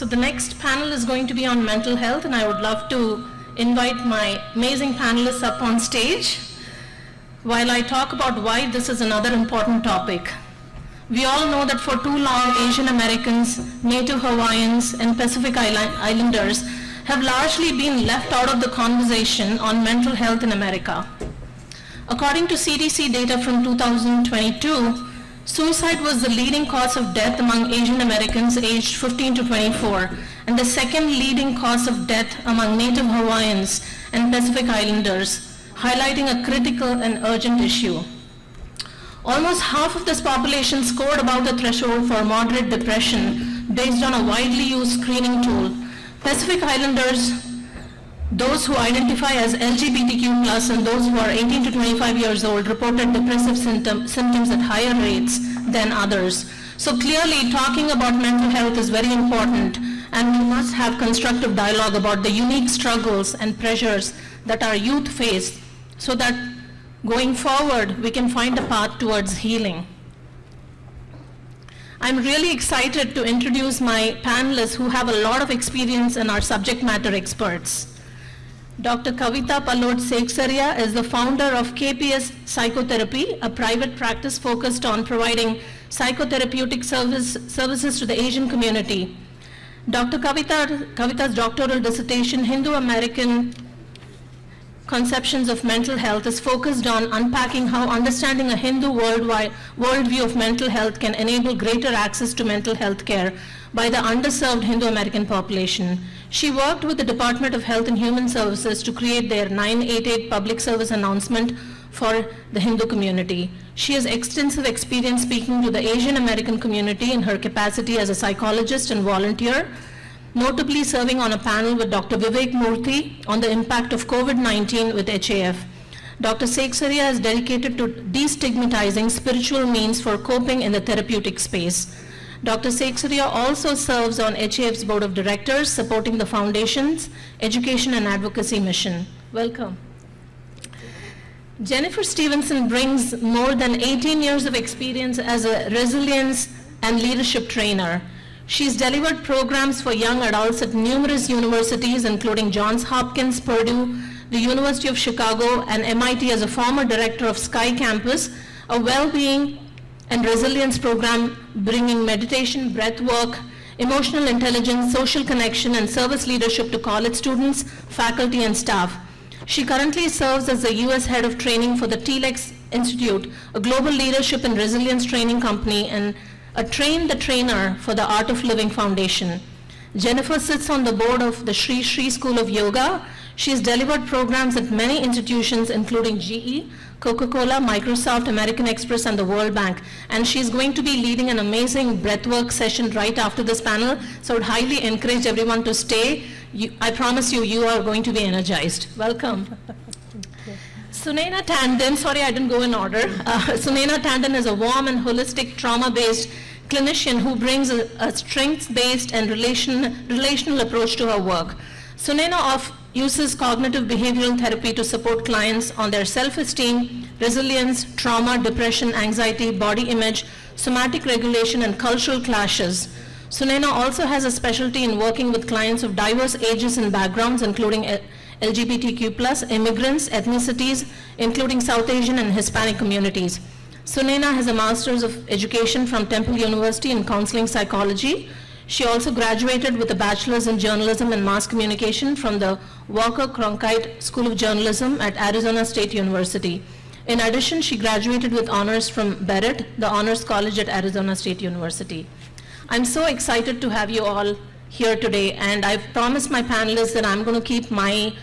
the next panel is going to be on mental health, and I would love to invite my amazing panelists up on stage while I talk about why this is another important topic. We all know that for too long, Asian Americans, Native Hawaiians, and Pacific Islanders have largely been left out of the conversation on mental health in America. According to CDC data from 2022, suicide was the leading cause of death among Asian Americans aged 15 to 24, and the second leading cause of death among Native Hawaiians and Pacific Islanders, highlighting a critical and urgent issue. Almost half of this population scored above the threshold for moderate depression based on a widely used screening tool. Pacific Islanders, those who identify as LGBTQ+, and those who are 18 to 25 years old reported depressive symptoms at higher rates than others. So clearly, talking about mental health is very important, and we must have constructive dialogue about the unique struggles and pressures that our youth face so that going forward, we can find a path towards healing. I'm really excited to introduce my panelists who have a lot of experience and are subject matter experts. Dr. Kavita Pallod Sekhsaria is the founder of KPS Psychotherapy, a private practice focused on providing psychotherapeutic services to the Asian community. Dr. Kavita's doctoral dissertation, Hindu-American Conceptions of Mental Health, is focused on unpacking how understanding a Hindu worldview of mental health can enable greater access to mental health care by the underserved Hindu-American population. She worked with the Department of Health and Human Services to create their 988 public service announcement for the Hindu community. She has extensive experience speaking to the Asian American community in her capacity as a psychologist and volunteer, notably serving on a panel with Dr. Vivek Murthy on the impact of COVID-19 with HAF. Dr. Sekhsaria is dedicated to destigmatizing spiritual means for coping in the therapeutic space. Dr. Sekhsaria also serves on HAF's board of directors, supporting the foundation's education and advocacy mission. Welcome. Jennifer Stevenson brings more than 18 years of experience as a resilience and leadership trainer. She's delivered programs for young adults at numerous universities, including Johns Hopkins, Purdue, the University of Chicago, and MIT as a former director of Sky Campus, a well-being and resilience program bringing meditation, breath work, emotional intelligence, social connection, and service leadership to college students, faculty, and staff. She currently serves as the U.S. head of training for the TLEX Institute, a global leadership and resilience training company, and a Train the Trainer for the Art of Living Foundation. Jennifer sits on the board of the Sri Sri School of Yoga. She has delivered programs at many institutions, including GE, Coca-Cola, Microsoft, American Express, and the World Bank. And she's going to be leading an amazing breathwork session right after this panel, so I would highly encourage everyone to stay. I promise you, you are going to be energized. Welcome. Sunaina Tandon, sorry I didn't go in order. Sunaina Tandon is a warm and holistic trauma-based clinician who brings a strengths-based and relational approach to her work. Sunaina uses cognitive behavioral therapy to support clients on their self-esteem, resilience, trauma, depression, anxiety, body image, somatic regulation, and cultural clashes. Sunaina also has a specialty in working with clients of diverse ages and backgrounds, including LGBTQ+, immigrants, ethnicities, including South Asian and Hispanic communities. Sunaina has a Master's of Education from Temple University in Counseling Psychology. She also graduated with a Bachelor's in Journalism and Mass Communication from the Walker Cronkite School of Journalism at Arizona State University. In addition, she graduated with honors from Barrett, the Honors College at Arizona State University. I'm so excited to have you all here today, and I've promised my panelists that I'm going to keep my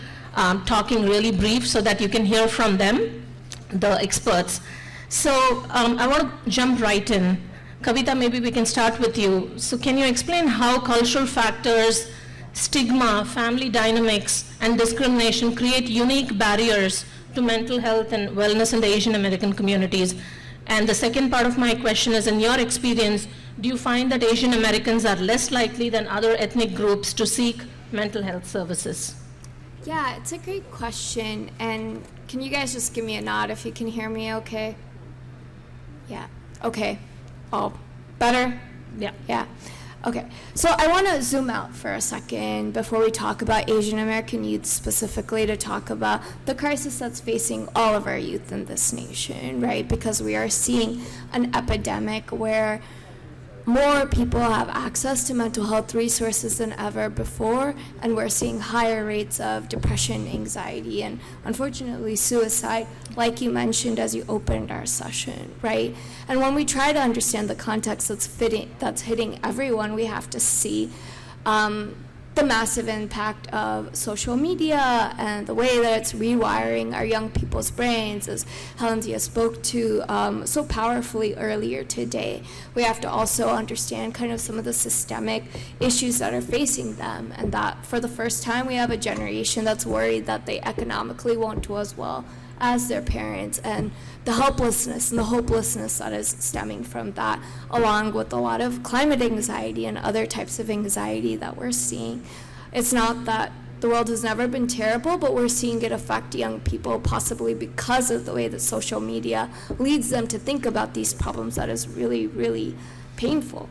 talking really brief so that you can hear from them, the experts. So I want to jump right in. Kavita, maybe we can start with you. So can you explain how cultural factors, stigma, family dynamics, and discrimination create unique barriers to mental health and wellness in the Asian American communities? And the second part of my question is, in your experience, do you find that Asian Americans are less likely than other ethnic groups to seek mental health services? Yeah, it's a great question. And can you guys just give me a nod if you can hear me okay? Yeah, okay. Oh, better? Yeah. Yeah. Okay, so I want to zoom out for a second before we talk about Asian American youth specifically, to talk about the crisis that's facing all of our youth in this nation, right? Because we are seeing an epidemic where more people have access to mental health resources than ever before, and we're seeing higher rates of depression, anxiety, and unfortunately suicide, like you mentioned as you opened our session, right? And when we try to understand the context that's hitting everyone, we have to see the massive impact of social media and the way that it's rewiring our young people's brains, as Helensia spoke to so powerfully earlier today. We have to also understand kind of some of the systemic issues that are facing them, and that for the first time we have a generation that's worried that they economically won't do as well as their parents, and the helplessness and the hopelessness that is stemming from that, along with a lot of climate anxiety and other types of anxiety that we're seeing. It's not that the world has never been terrible, but we're seeing it affect young people, possibly because of the way that social media leads them to think about these problems that is really, really painful.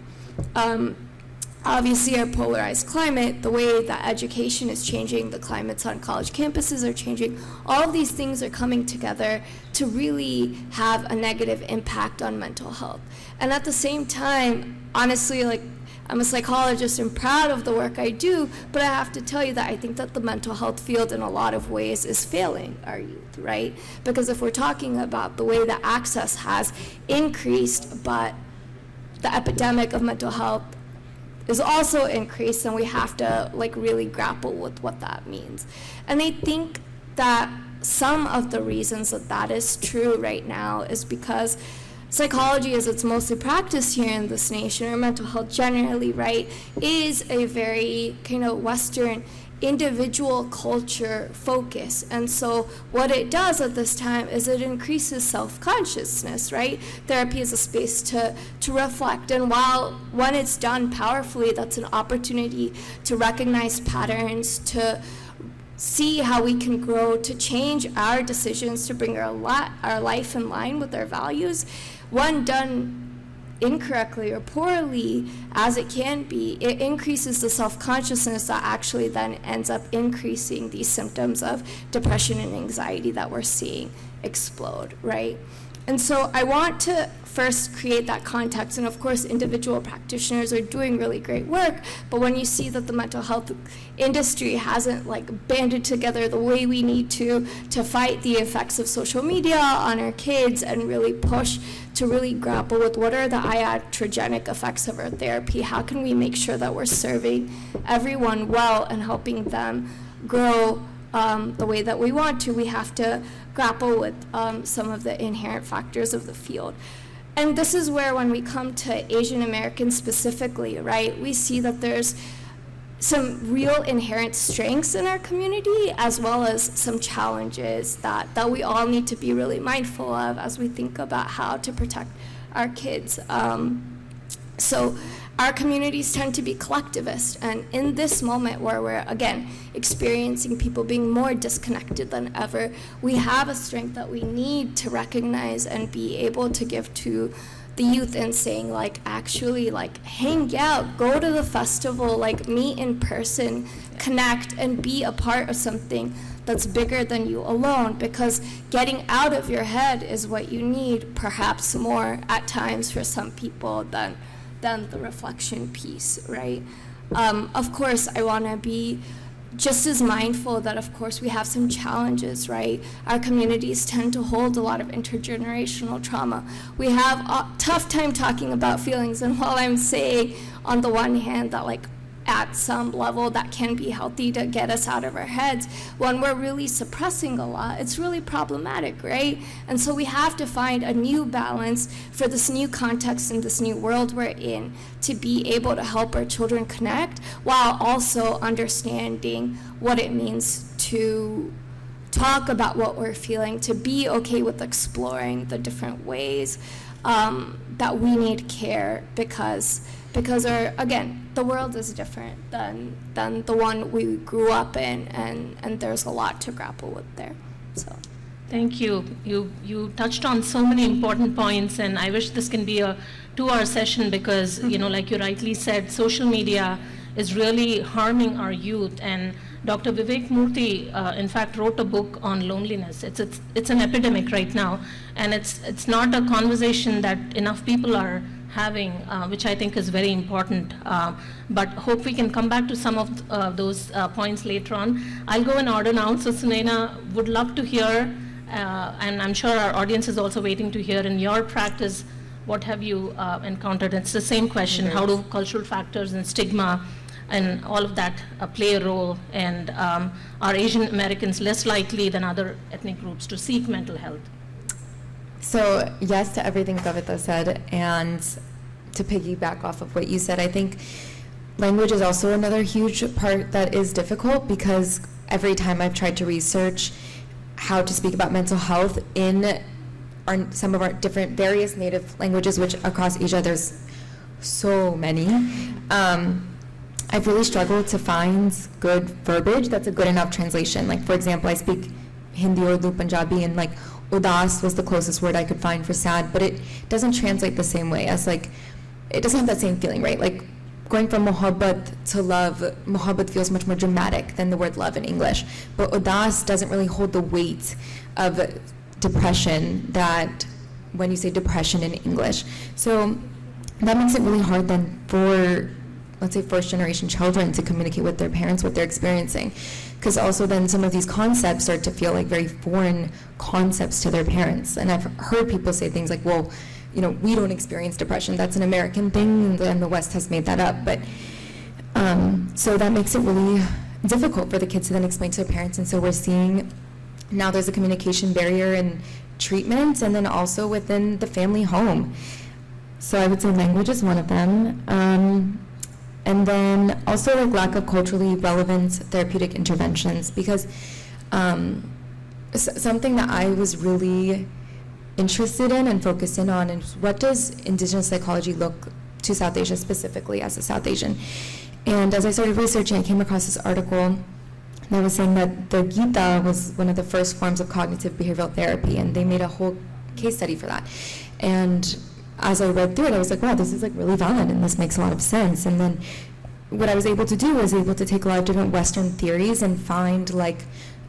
Obviously, our polarized climate, the way that education is changing, the climates on college campuses are changing, all of these things are coming together to really have a negative impact on mental health. And at the same time, honestly, like, I'm a psychologist and proud of the work I do, but I have to tell you that I think that the mental health field in a lot of ways is failing our youth, right? Because if we're talking about the way that access has increased, but the epidemic of mental health is also increased, and we have to like really grapple with what that means. And I think that some of the reasons that that is true right now is because psychology, as it's mostly practiced here in this nation, or mental health generally, right, is a very kind of Western individual culture focus. And so what it does at this time is it increases self-consciousness, right? Therapy is a space to reflect, and while when it's done powerfully, that's an opportunity to recognize patterns, to see how we can grow, to change our decisions, to bring our life in line with our values. When done incorrectly or poorly, as it can be, it increases the self-consciousness that actually then ends up increasing these symptoms of depression and anxiety that we're seeing explode, right? And so I want to first create that context, and of course individual practitioners are doing really great work, but when you see that the mental health industry hasn't like banded together the way we need to fight the effects of social media on our kids and really push to really grapple with what are the iatrogenic effects of our therapy, how can we make sure that we're serving everyone well and helping them grow the way that we want to, we have to grapple with some of the inherent factors of the field. And this is where, when we come to Asian Americans specifically, right, we see that there's some real inherent strengths in our community, as well as some challenges that we all need to be really mindful of as we think about how to protect our kids. So our communities tend to be collectivist, and in this moment where we're, again, experiencing people being more disconnected than ever, we have a strength that we need to recognize and be able to give to the youth and saying, like, actually, like, hang out, go to the festival, like, meet in person, connect, and be a part of something that's bigger than you alone, because getting out of your head is what you need, perhaps more at times for some people than the reflection piece, right? Of course, I want to be just as mindful that, of course, we have some challenges, right? Our communities tend to hold a lot of intergenerational trauma. We have a tough time talking about feelings, and while I'm saying on the one hand that, like, at some level that can be healthy to get us out of our heads, when we're really suppressing a lot, it's really problematic, right? And so we have to find a new balance for this new context and this new world we're in, to be able to help our children connect while also understanding what it means to talk about what we're feeling, to be okay with exploring the different ways that we need care, because again, the world is different than the one we grew up in, and there's a lot to grapple with there. So Thank you. You touched on so many important points, and I wish this can be a 2-hour session because, like you rightly said, social media is really harming our youth. And Dr. Vivek Murthy, in fact, wrote a book on loneliness. It's an epidemic right now, and it's not a conversation that enough people are having, which I think is very important. But hope we can come back to some of those points later on. I'll go in order now. So Sunaina, would love to hear, and I'm sure our audience is also waiting to hear, in your practice, what have you encountered? It's the same question. How do cultural factors and stigma and all of that play a role? And are Asian Americans less likely than other ethnic groups to seek mental health? So yes to everything Kavita said, and to piggyback off of what you said, I think language is also another huge part that is difficult, because every time I've tried to research how to speak about mental health in some of our different various native languages, which across Asia there's so many, I've really struggled to find good verbiage that's a good enough translation. Like, for example, I speak Hindi, Urdu, Punjabi, and like udas was the closest word I could find for sad, but it doesn't translate the same way as, like, it doesn't have that same feeling, right? Like, going from mohabbat to love, mohabbat feels much more dramatic than the word love in English, but udas doesn't really hold the weight of depression that when you say depression in English. So that makes it really hard then for, let's say, first generation children to communicate with their parents what they're experiencing, because also then some of these concepts start to feel like very foreign concepts to their parents. And I've heard people say things like, well, we don't experience depression, that's an American thing, and the West has made that up. But so that makes it really difficult for the kids to then explain to their parents. And so we're seeing now there's a communication barrier in treatment, and then also within the family home. So I would say language is one of them. And then also like lack of culturally relevant therapeutic interventions, because something that I was really interested in and focused in on is, what does indigenous psychology look to South Asia, specifically as a South Asian? And as I started researching, I came across this article that was saying that the Gita was one of the first forms of cognitive behavioral therapy, and they made a whole case study for that. And as I read through it, I was like, wow, this is like really valid, and this makes a lot of sense. And then what I was able to do was able to take a lot of different Western theories and find like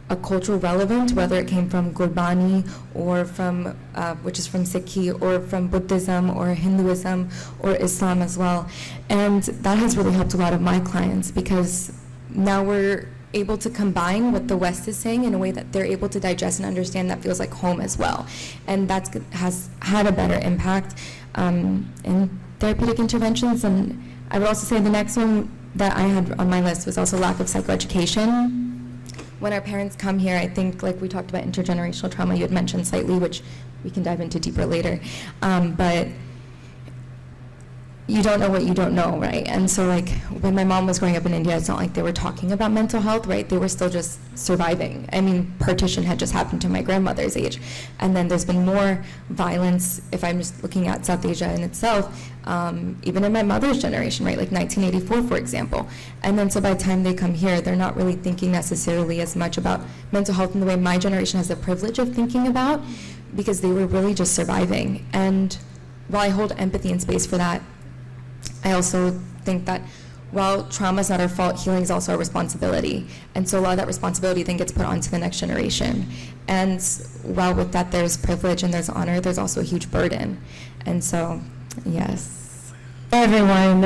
a cultural relevant, whether it came from Gurbani or from, which is from Sikhi, or from Buddhism or Hinduism or Islam as well. And that has really helped a lot of my clients, because now we're able to combine what the West is saying in a way that they're able to digest and understand that feels like home as well. And that has had a better impact in therapeutic interventions. And I would also say the next one that I had on my list was also lack of psychoeducation. When our parents come here, I think, like we talked about intergenerational trauma, you had mentioned slightly, which we can dive into deeper later, but you don't know what you don't know, right? And so like when my mom was growing up in India, it's not like they were talking about mental health, right? They were still just surviving. I mean, partition had just happened to my grandmother's age. And then there's been more violence, if I'm just looking at South Asia in itself, even in my mother's generation, right? Like 1984, for example. And then so by the time they come here, they're not really thinking necessarily as much about mental health in the way my generation has the privilege of thinking about, because they were really just surviving. And while I hold empathy and space for that, I also think that while trauma is not our fault, healing is also our responsibility. And so a lot of that responsibility then gets put onto the next generation. And while with that there's privilege and there's honor, there's also a huge burden. And so, yes. Hey everyone,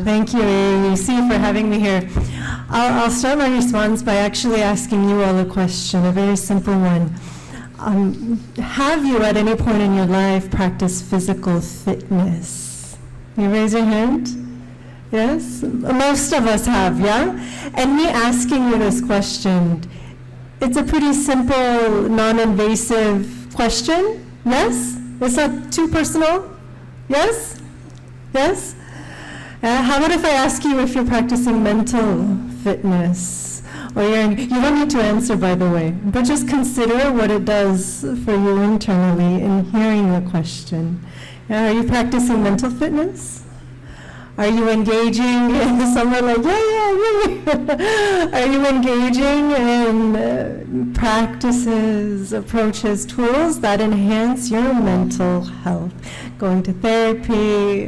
thank you AAUC for having me here. I'll start my response by actually asking you all a question, a very simple one. Have you at any point in your life practiced physical fitness? You raise your hand? Yes? Most of us have, yeah? And me asking you this question, it's a pretty simple, non-invasive question, yes? It's not too personal, yes? Yes? How about if I ask you if you're practicing mental fitness? Or you don't need to answer, by the way, but just consider what it does for you internally in hearing the question. Are you practicing mental fitness? Are you engaging in, some are like, yeah. Are you engaging in practices, approaches, tools that enhance your mental health? Going to therapy,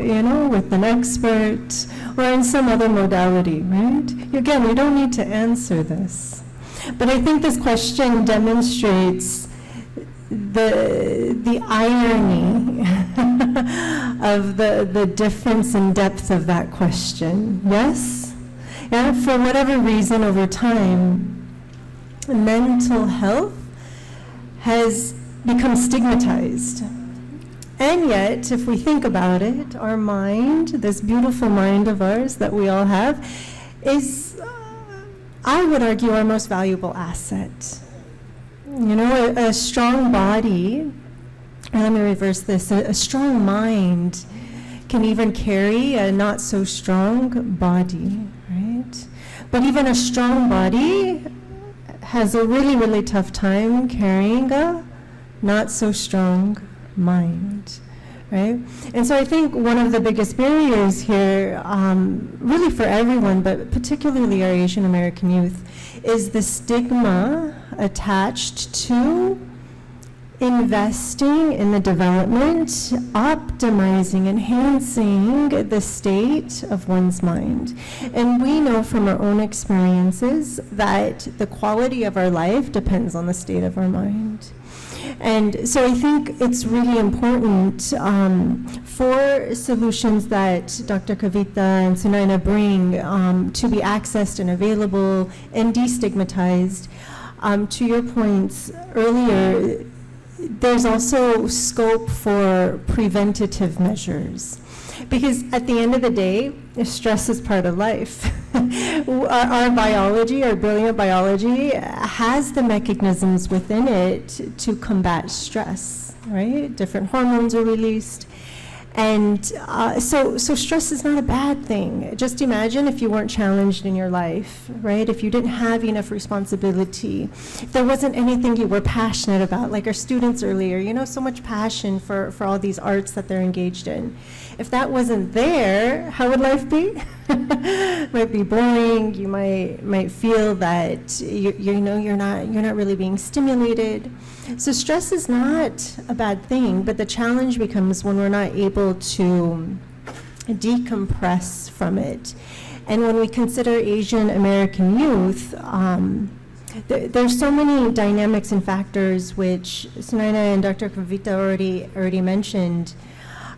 with an expert, or in some other modality, right? Again, you don't need to answer this. But I think this question demonstrates the irony of the difference in depth of that question. Yes? Yeah, for whatever reason over time, mental health has become stigmatized. And yet, if we think about it, our mind, this beautiful mind of ours that we all have, is, I would argue, our most valuable asset. A strong body, and let me reverse this, a strong mind can even carry a not so strong body, right? But even a strong body has a really, really tough time carrying a not so strong mind, right? And so I think one of the biggest barriers here, really for everyone, but particularly our Asian American youth, is the stigma attached to investing in the development, optimizing, enhancing the state of one's mind. And we know from our own experiences that the quality of our life depends on the state of our mind. And so I think it's really important for solutions that Dr. Kavita and Sunaina bring to be accessed and available and destigmatized. To your points earlier, there's also scope for preventative measures. Because at the end of the day, stress is part of life. Our biology, our brilliant biology, has the mechanisms within it to combat stress, right? Different hormones are released. And so stress is not a bad thing. Just imagine if you weren't challenged in your life, right? If you didn't have enough responsibility, if there wasn't anything you were passionate about, like our students earlier, so much passion for all these arts that they're engaged in. If that wasn't there, how would life be? Might be boring. You might feel that you're not really being stimulated. So stress is not a bad thing, but the challenge becomes when we're not able to decompress from it. And when we consider Asian American youth, there's so many dynamics and factors which Sunaina and Dr. Kavita already mentioned.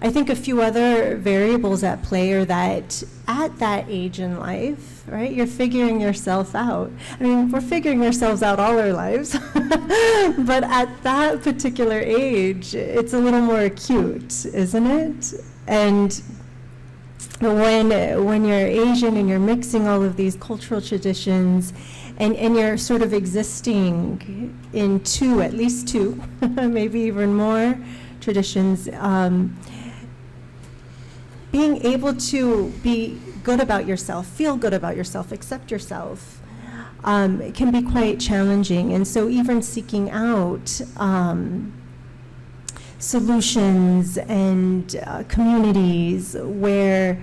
I think a few other variables at play are that at that age in life, right, you're figuring yourself out. I mean, we're figuring ourselves out all our lives, but at that particular age, it's a little more acute, isn't it? And when you're Asian and you're mixing all of these cultural traditions, and you're sort of existing in at least two, maybe even more traditions, being able to be good about yourself, feel good about yourself, accept yourself, can be quite challenging. And so even seeking out solutions and communities where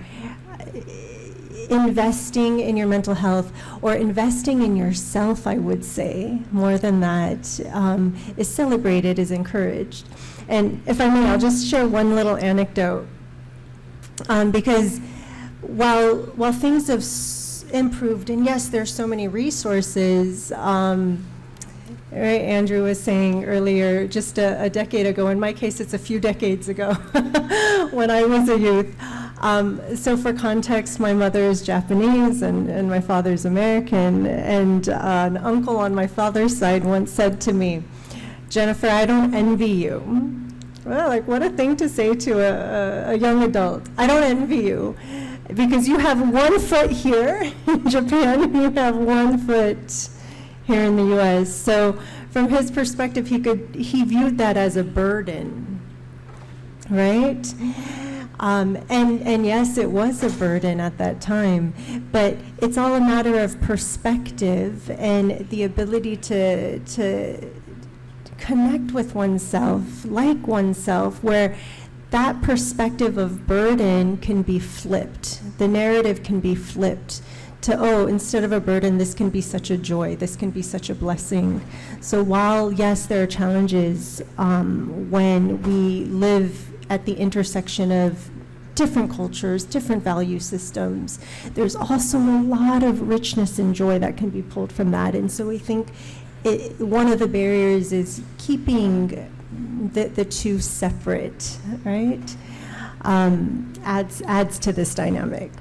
investing in your mental health, or investing in yourself, I would say, more than that, is celebrated, is encouraged. And if I may, I'll just share one little anecdote. Because while things have improved, and yes, there's so many resources, right, Andrew was saying earlier, just a decade ago, in my case it's a few decades ago, when I was a youth. So for context, my mother is Japanese and my father's American, and an uncle on my father's side once said to me, "Jennifer, I don't envy you." Well, like, what a thing to say to a young adult. I don't envy you, because you have 1 foot here in Japan, and you have 1 foot here in the U.S. So from his perspective, he viewed that as a burden, right? And yes, it was a burden at that time, but it's all a matter of perspective and the ability to connect with oneself, like oneself, where that perspective of burden can be flipped. The narrative can be flipped to, oh, instead of a burden, this can be such a joy, this can be such a blessing. So while, yes, there are challenges when we live at the intersection of different cultures, different value systems, there's also a lot of richness and joy that can be pulled from that. And so we think one of the barriers is keeping the two separate, right? Adds to this dynamic.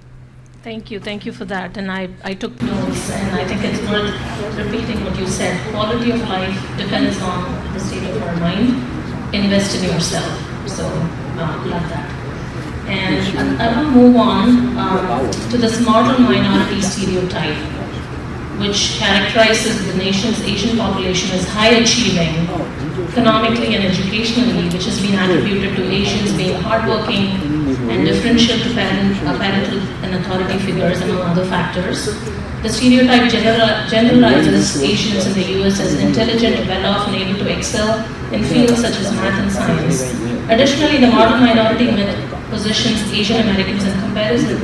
Thank you for that. And I took notes, and I think it's worth repeating what you said. Quality of life depends on the state of our mind. Invest in yourself. So, love that. And I will move on to this model minority stereotype, which characterizes the nation's Asian population as high achieving, economically and educationally, which has been attributed to Asians being hardworking and differential to parental and authority figures, among other factors. The stereotype generalizes Asians in the US as intelligent, well-off, and able to excel in fields such as math and science. Additionally, the model minority myth positions Asian Americans in comparison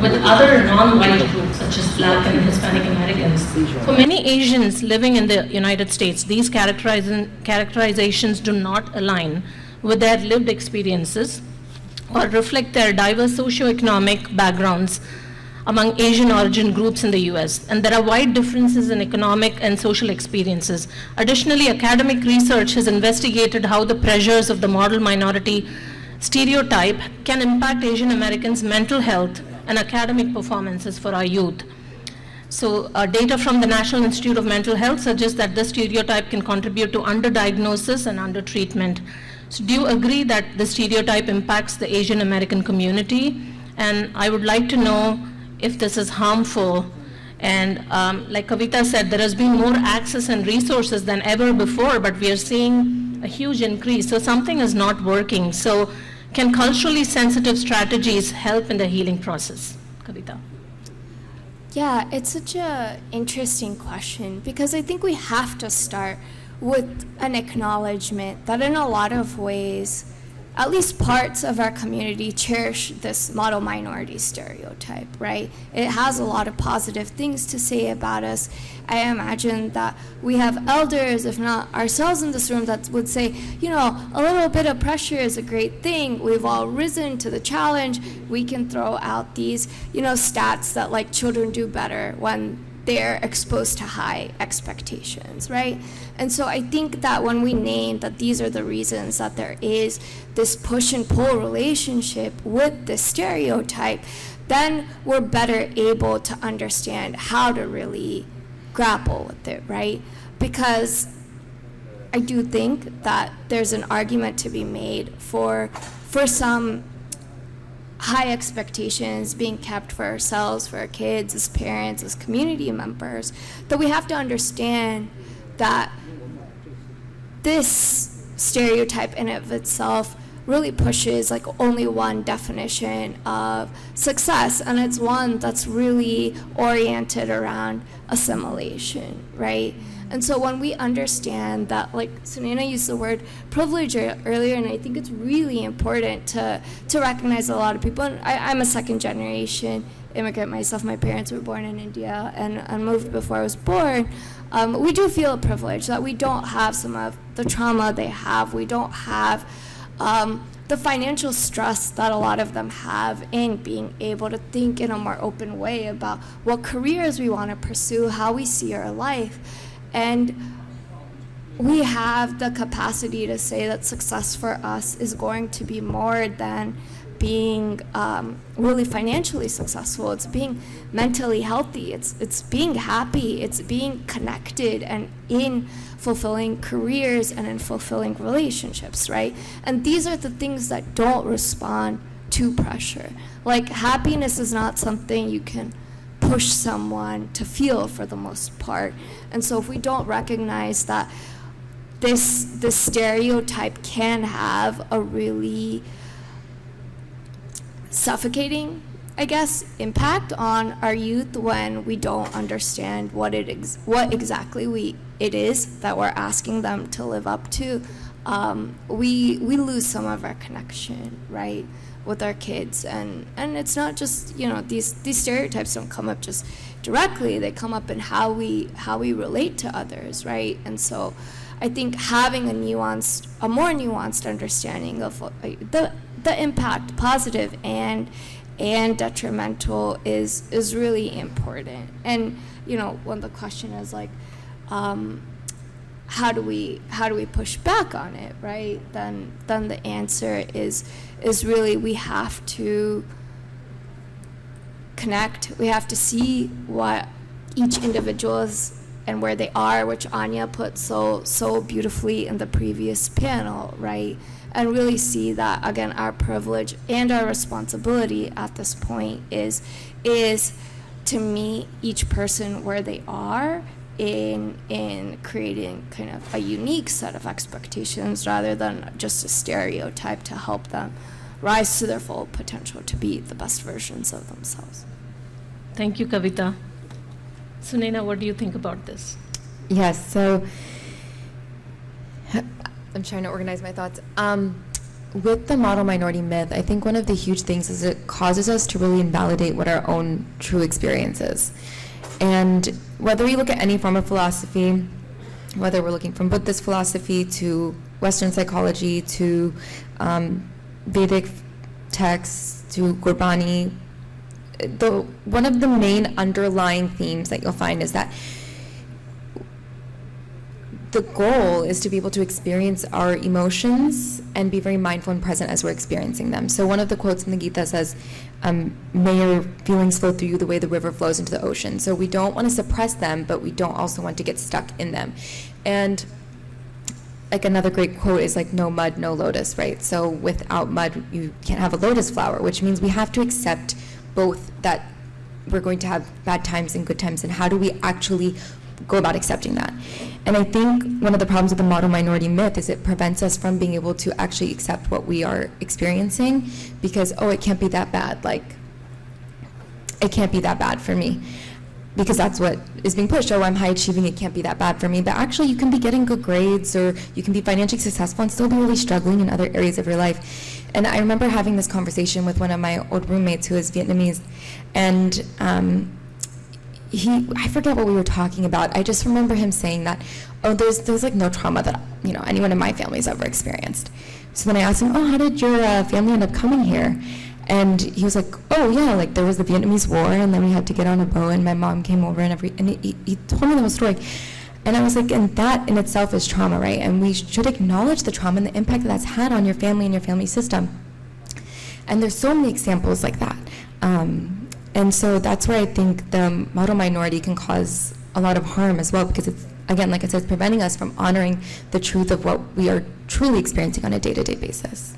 with other non-white groups such as Black and Hispanic Americans. For many Asians living in the United States, these characterizations do not align with their lived experiences or reflect their diverse socioeconomic backgrounds among Asian origin groups in the US, and there are wide differences in economic and social experiences. Additionally, academic research has investigated how the pressures of the model minority stereotype can impact Asian Americans' mental health and academic performances for our youth. So data from the National Institute of Mental Health suggests that this stereotype can contribute to underdiagnosis and undertreatment. So do you agree that the stereotype impacts the Asian American community? And I would like to know if this is harmful. And like Kavita said, there has been more access and resources than ever before, but we are seeing a huge increase. So something is not working. So can culturally sensitive strategies help in the healing process? Kavita. Yeah, it's such an interesting question because I think we have to start with an acknowledgement that in a lot of ways, at least parts of our community cherish this model minority stereotype, right? It has a lot of positive things to say about us. I imagine that we have elders, if not ourselves in this room, that would say, you know, a little bit of pressure is a great thing. We've all risen to the challenge. We can throw out these, you know, stats that like children do better when they're exposed to high expectations, right? And so I think that when we name that these are the reasons that there is this push and pull relationship with this stereotype, then we're better able to understand how to really grapple with it, right? Because I do think that there's an argument to be made for some high expectations being kept for ourselves, for our kids, as parents, as community members, that we have to understand that this stereotype in of itself really pushes like only one definition of success, and it's one that's really oriented around assimilation, right? And so when we understand that, like Sunaina used the word privilege earlier, and I think it's really important to recognize a lot of people, and I'm a second generation immigrant myself. My parents were born in India and moved before I was born. We do feel a privilege that we don't have some of the trauma they have. We don't have the financial stress that a lot of them have in being able to think in a more open way about what careers we want to pursue, how we see our life. And we have the capacity to say that success for us is going to be more than being really financially successful. It's being mentally healthy. It's being happy. It's being connected and in fulfilling careers and in fulfilling relationships, right? And these are the things that don't respond to pressure. Like happiness is not something you can push someone to feel for the most part. And so if we don't recognize that this stereotype can have a really suffocating, I guess, impact on our youth when we don't understand what exactly it is that we're asking them to live up to, we lose some of our connection, right, with our kids. And it's not just, these stereotypes don't come up just directly. They come up in how we relate to others, right? And so I think having a more nuanced understanding of the impact, positive and detrimental, is really important. And when the question is like, how do we push back on it, right? Then the answer is really, we have to connect. We have to see what each individual is and where they are, which Anya put so beautifully in the previous panel, right? And really see that, again, our privilege and our responsibility at this point is to meet each person where they are in creating kind of a unique set of expectations rather than just a stereotype, to help them rise to their full potential to be the best versions of themselves. Thank you, Kavita. Sunaina, what do you think about this? Yes, so I'm trying to organize my thoughts. With the model minority myth, I think one of the huge things is it causes us to really invalidate what our own true experience is. And whether we look at any form of philosophy, whether we're looking from Buddhist philosophy to Western psychology to Vedic texts to Gurbani, one of the main underlying themes that you'll find is that the goal is to be able to experience our emotions and be very mindful and present as we're experiencing them. So one of the quotes in the Gita says, may your feelings flow through you the way the river flows into the ocean. So we don't want to suppress them, but we don't also want to get stuck in them. And like another great quote is like, no mud, no lotus, right? So without mud, you can't have a lotus flower, which means we have to accept both that we're going to have bad times and good times, and how do we actually go about accepting that. And I think one of the problems with the model minority myth is it prevents us from being able to actually accept what we are experiencing, because, it can't be that bad. Like, it can't be that bad for me, because that's what is being pushed. I'm high achieving, it can't be that bad for me. But actually, you can be getting good grades, or you can be financially successful and still be really struggling in other areas of your life. And I remember having this conversation with one of my old roommates who is Vietnamese, and I forget what we were talking about. I just remember him saying that, there's like no trauma that anyone in my family has ever experienced. So then I asked him, how did your family end up coming here? And he was like, like there was the Vietnamese War, and then we had to get on a boat, and my mom came over, and he told me the whole story. And I was like, and that in itself is trauma, right? And we should acknowledge the trauma and the impact that that's had on your family and your family system. And there's so many examples like that. And so that's where I think the model minority can cause a lot of harm as well, because it's, again, like I said, it's preventing us from honoring the truth of what we are truly experiencing on a day-to-day basis.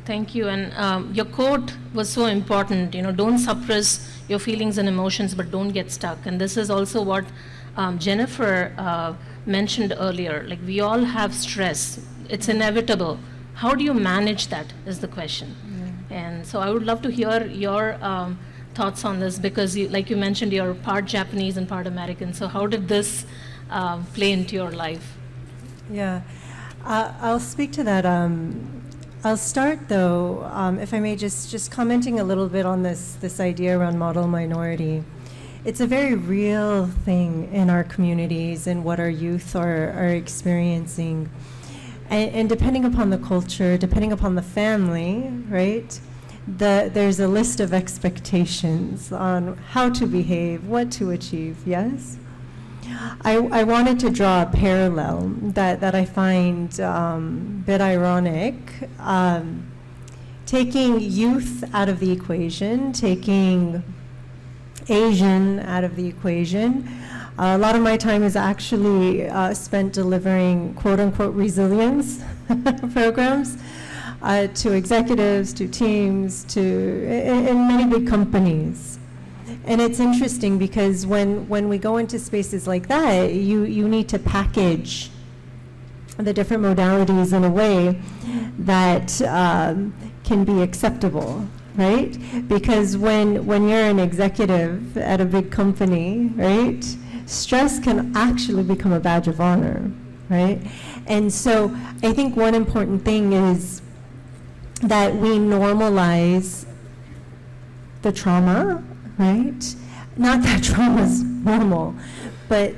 Thank you. And your quote was so important, don't suppress your feelings and emotions, but don't get stuck. And this is also what Jennifer mentioned earlier. Like, we all have stress. It's inevitable. How do you manage that is the question. And so I would love to hear your thoughts on this, because like you mentioned, you're part Japanese and part American. So how did this play into your life? Yeah, I'll speak to that. I'll start though, if I may, just commenting a little bit on this idea around model minority. It's a very real thing in our communities and what our youth are experiencing. And depending upon the culture, depending upon the family, right, there's a list of expectations on how to behave, what to achieve, yes? I wanted to draw a parallel that I find a bit ironic. Taking youth out of the equation, taking Asian out of the equation, a lot of my time is actually spent delivering quote-unquote resilience programs to executives, to teams, in many big companies. And it's interesting because when we go into spaces like that, you need to package the different modalities in a way that can be acceptable, right? Because when you're an executive at a big company, right, stress can actually become a badge of honor, right? And so I think one important thing is that we normalize the trauma, right? Not that trauma is normal, but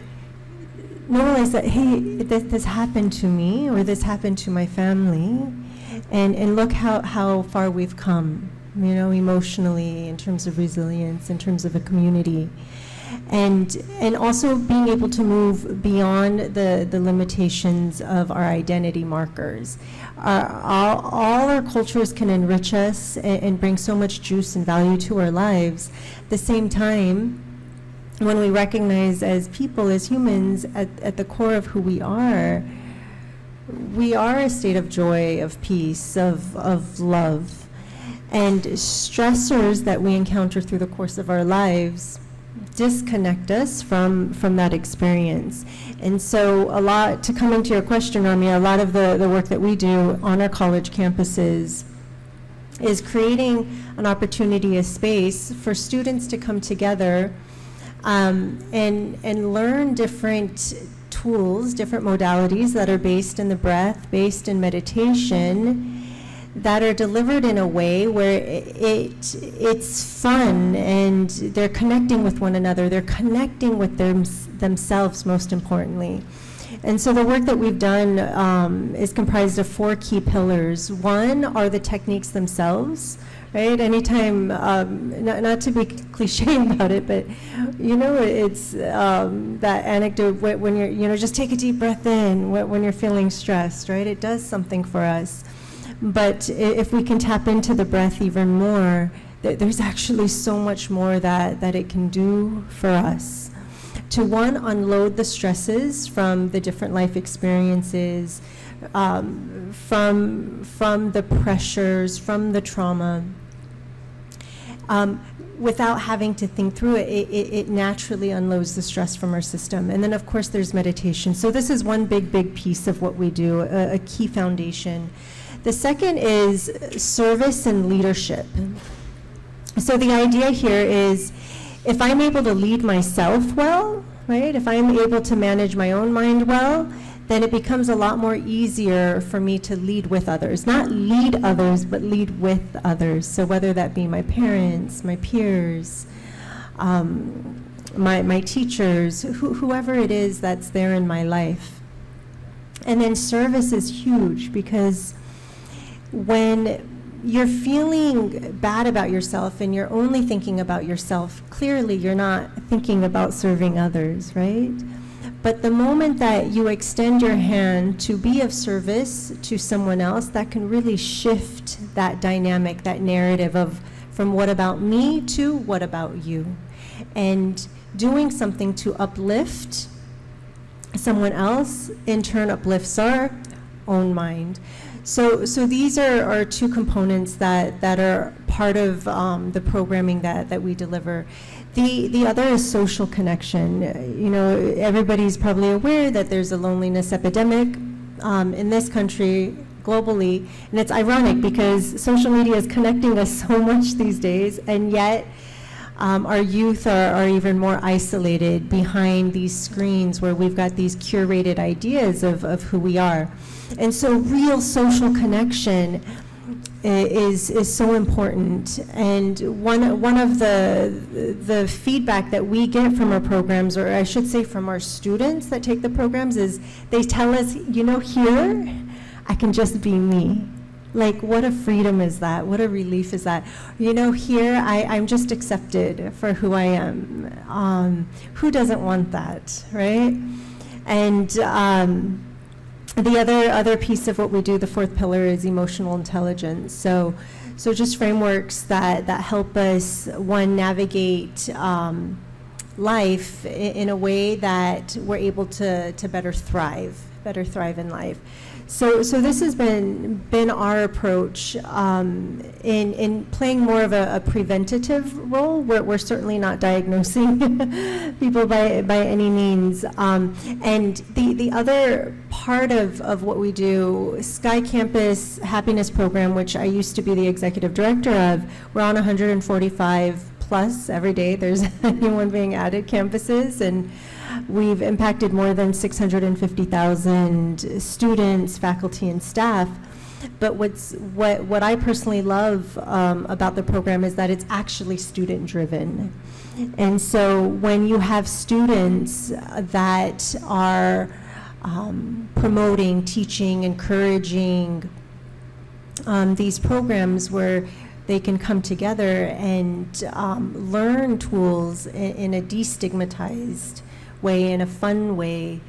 normalize that, hey, this happened to me, or this happened to my family, and look how far we've come, you know, emotionally, in terms of resilience, in terms of a community. And also being able to move beyond the limitations of our identity markers. All our cultures can enrich us and bring so much juice and value to our lives. At the same time, when we recognize as people, as humans, at the core of who we are a state of joy, of peace, of love. And stressors that we encounter through the course of our lives disconnect us from that experience. And so to come into your question, Ramya, a lot of the work that we do on our college campuses is creating an opportunity, a space for students to come together and learn different tools, different modalities that are based in the breath, based in meditation, that are delivered in a way where it's fun, and they're connecting with one another, they're connecting with themselves most importantly. And so the work that we've done is comprised of 4 key pillars. One are the techniques themselves, right? Anytime, not to be cliche about it, but you know, it's that anecdote when you're, you know, just take a deep breath in when you're feeling stressed, right? It does something for us. But if we can tap into the breath even more, there's actually so much more that it can do for us. To one, unload the stresses from the different life experiences, from the pressures, from the trauma. Without having to think through it, it naturally unloads the stress from our system. And then, of course, there's meditation. So this is one big piece of what we do, a key foundation. The second is service and leadership. So the idea here is, if I'm able to lead myself well, right, if I'm able to manage my own mind well, then it becomes a lot more easier for me to lead with others. Not lead others, but lead with others. So whether that be my parents, my peers, my teachers, whoever it is that's there in my life. And then service is huge, because when you're feeling bad about yourself and you're only thinking about yourself, clearly you're not thinking about serving others, right? But the moment that you extend your hand to be of service to someone else, that can really shift that dynamic, that narrative of from what about me to what about you. And doing something to uplift someone else, in turn uplifts our own mind. So these are 2 components that are part of the programming that we deliver. The other is social connection. You know, everybody's probably aware that there's a loneliness epidemic in this country, globally, and it's ironic because social media is connecting us so much these days, and yet our youth are even more isolated behind these screens where we've got these curated ideas of who we are. And so real social connection is so important. And one of the feedback that we get from our programs, or I should say from our students that take the programs, is they tell us, you know, here I can just be me. Like, what a freedom is that? What a relief is that? You know, here I'm just accepted for who I am. Who doesn't want that, right? And the other piece of what we do, the 4th pillar, is emotional intelligence. So just frameworks that help us, one, navigate life in a way that we're able to better thrive in life. So this has been our approach in playing more of a preventative role. We're certainly not diagnosing people by any means. And the other part of what we do, Sky Campus Happiness Program, which I used to be the executive director of, we're on 145 plus every day. There's a new one being added campuses, and We've impacted more than 650,000 students, faculty, and staff. But what I personally love about the program is that it's actually student-driven. And so when you have students that are promoting, teaching, encouraging these programs where they can come together and learn tools in a destigmatized way, in a fun way,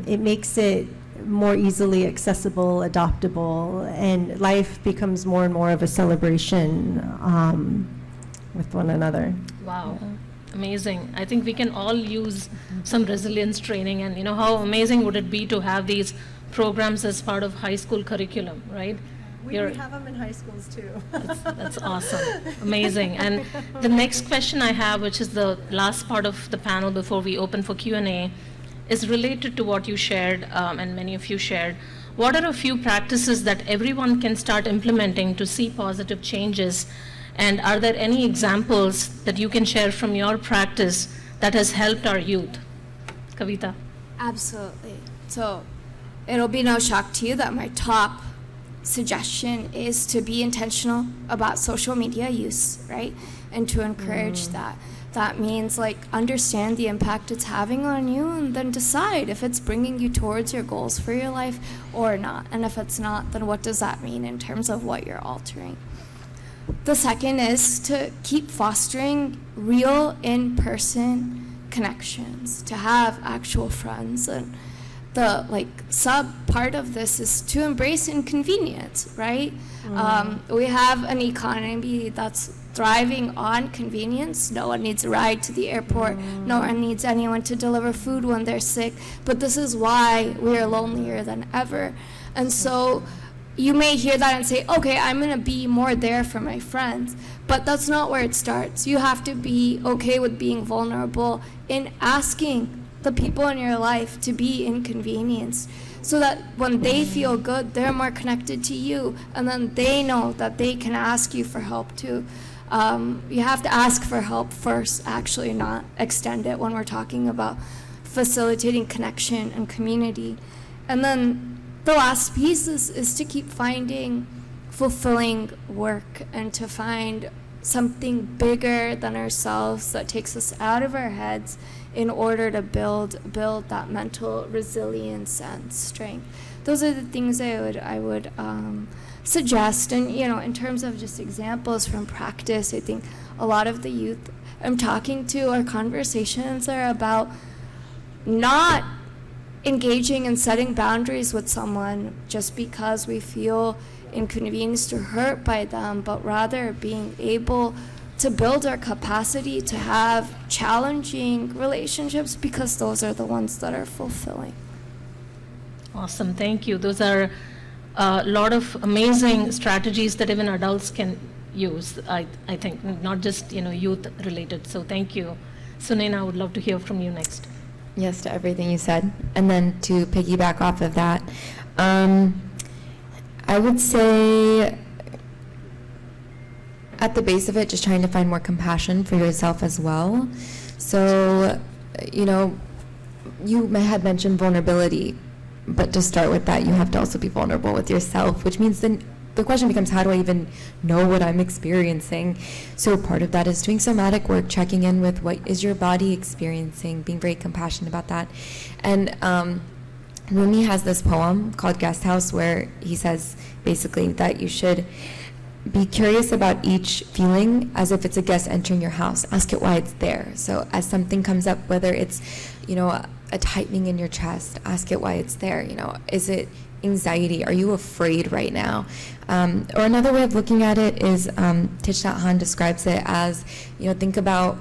it makes it more easily accessible, adoptable, and life becomes more and more of a celebration with one another. Wow, amazing. I think we can all use some resilience training, and you know, how amazing would it be to have these programs as part of high school curriculum, right? We have them in high schools too. That's awesome, amazing. And the next question I have, which is the last part of the panel before we open for Q&A, is related to what you shared, and many of you shared. What are a few practices that everyone can start implementing to see positive changes? And are there any examples that you can share from your practice that has helped our youth? Kavita. Absolutely. So it'll be no shock to you that my top suggestion is to be intentional about social media use, right? And to encourage that. That means like understand the impact it's having on you and then decide if it's bringing you towards your goals for your life or not. And if it's not, then what does that mean in terms of what you're altering? The second is to keep fostering real in-person connections, to have actual friends. And the sub part of this is to embrace inconvenience, right? We have an economy that's thriving on convenience. No one needs a ride to the airport. No one needs anyone to deliver food when they're sick. But this is why we are lonelier than ever. And so you may hear that and say, okay, I'm going to be more there for my friends. But that's not where it starts. You have to be okay with being vulnerable in asking the people in your life to be inconvenienced, so that when they feel good, they're more connected to you, and then they know that they can ask you for help too. You have to ask for help first, actually, not extend it when we're talking about facilitating connection and community. And then the last piece is to keep finding fulfilling work and to find something bigger than ourselves that takes us out of our heads in order to build that mental resilience and strength. Those are the things I would suggest. And in terms of just examples from practice, I think a lot of the youth I'm talking to, our conversations are about not engaging and setting boundaries with someone just because we feel inconvenienced or hurt by them, but rather being able to build our capacity to have challenging relationships, because those are the ones that are fulfilling. Awesome, thank you. Those are a lot of amazing strategies that even adults can use, I think, not just youth related. So thank you. Sunaina, I would love to hear from you next. Yes, to everything you said. And then to piggyback off of that, I would say at the base of it, just trying to find more compassion for yourself as well. So, you had mentioned vulnerability, but to start with that, you have to also be vulnerable with yourself, which means then the question becomes, how do I even know what I'm experiencing? So part of that is doing somatic work, checking in with what is your body experiencing, being very compassionate about that. And Rumi has this poem called Guest House, where he says basically that you should be curious about each feeling as if it's a guest entering your house. Ask it why it's there. So as something comes up, whether it's, a tightening in your chest, ask it why it's there. Is it anxiety? Are you afraid right now? Or another way of looking at it is, Thich Nhat Hanh describes it as, think about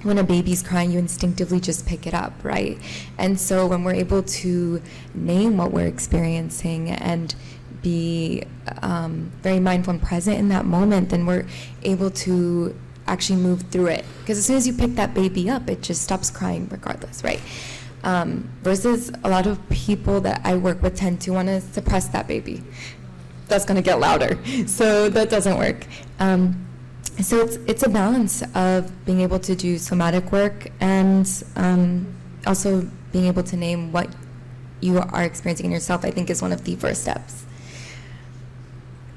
when a baby's crying, you instinctively just pick it up, right? And so when we're able to name what we're experiencing and be very mindful and present in that moment, then we're able to actually move through it. Because as soon as you pick that baby up, it just stops crying regardless, right? Versus a lot of people that I work with tend to want to suppress that baby. That's going to get louder. So that doesn't work. So it's a balance of being able to do somatic work and also being able to name what you are experiencing in yourself, I think, is one of the first steps.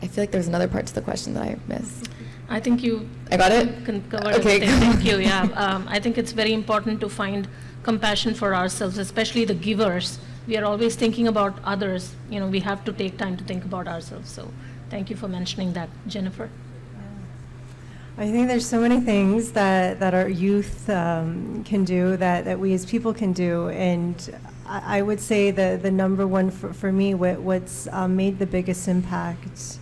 I feel like there's another part to the question that I missed. I think you I got it? covered Okay. everything. Thank you, yeah. I think it's very important to find compassion for ourselves, especially the givers. We are always thinking about others. You know, we have to take time to think about ourselves. So thank you for mentioning that, Jennifer. I think there's so many things that our youth can do, that we as people can do, and I would say the number one for me, what's made the biggest impact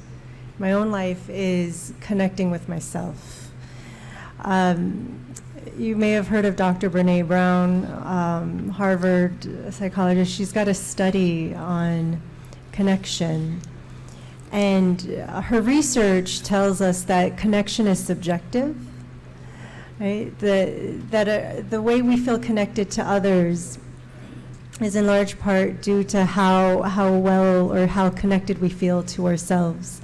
in my own life is connecting with myself. You may have heard of Dr. Brene Brown, Harvard psychologist. She's got a study on connection. And her research tells us that connection is subjective, right? The way we feel connected to others is in large part due to how well or how connected we feel to ourselves.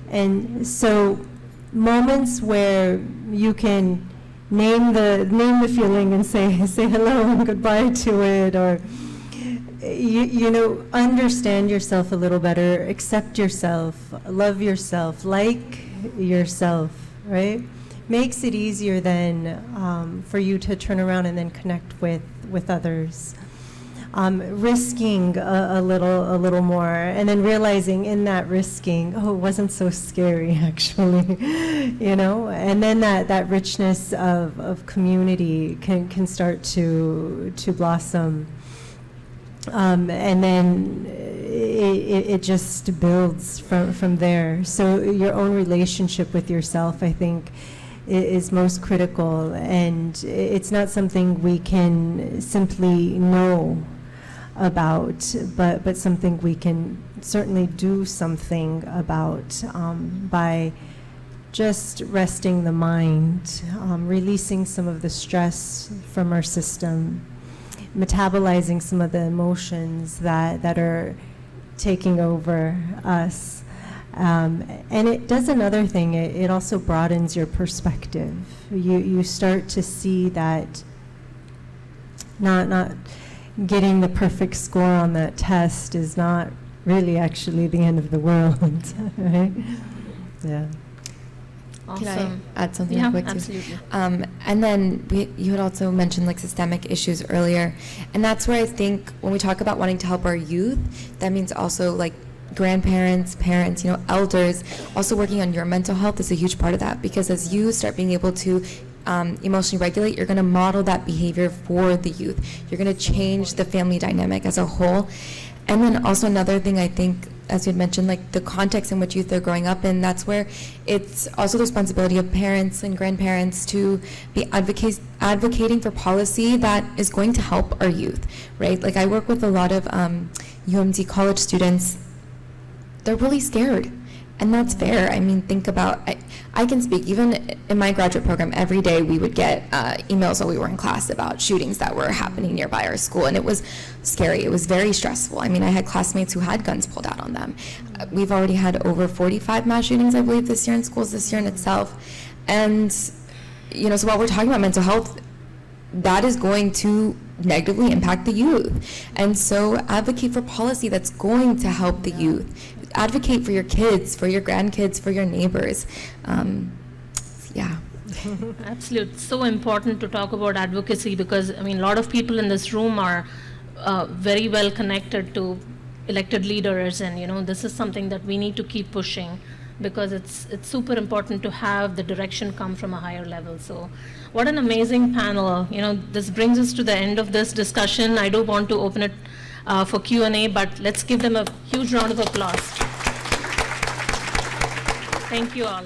And so moments where you can name the feeling and say hello and goodbye to it, or you know, understand yourself a little better, accept yourself, love yourself, like yourself, right? Makes it easier then for you to turn around and then connect with others. Risking a little more, and then realizing in that risking, oh, it wasn't so scary actually, you know, and then that richness of community can start to blossom. And then it just builds from there. So your own relationship with yourself, I think, is most critical, and it's not something we can simply know about, but something we can certainly do something about by just resting the mind, releasing some of the stress from our system, metabolizing some of the emotions that are taking over us. And it does another thing, it also broadens your perspective. You start to see that not getting the perfect score on that test is not really actually the end of the world, right? Yeah. Awesome. Can I add something Yeah, quick too? absolutely. And then you had also mentioned like systemic issues earlier, and that's where I think when we talk about wanting to help our youth, that means also like grandparents, parents, you know, elders, also working on your mental health is a huge part of that, because as you start being able to emotionally regulate, you're going to model that behavior for the youth. You're going to change the family dynamic as a whole. And then also another thing, I think, as you had mentioned, like the context in which youth are growing up in, that's where it's also the responsibility of parents and grandparents to be advocating for policy that is going to help our youth, right? Like I work with a lot of UMD college students. They're really scared, and that's fair. I mean, think about, I can speak, even in my graduate program, every day we would get emails while we were in class about shootings that were happening nearby our school, and it was scary. It was very stressful. I mean, I had classmates who had guns pulled out on them. We've already had over 45 mass shootings, I believe, this year in schools this year in itself. And, you know, so while we're talking about mental health, that is going to negatively impact the youth. And so advocate for policy that's going to help the youth. Advocate for your kids, for your grandkids, for your neighbors. Yeah. Absolutely. It's so important to talk about advocacy, because, I mean, a lot of people in this room are very well connected to elected leaders, and, you know, this is something that we need to keep pushing, because it's super important to have the direction come from a higher level. So what an amazing panel. You know, this brings us to the end of this discussion. I do want to open it for Q&A, but let's give them a huge round of applause. Thank you all.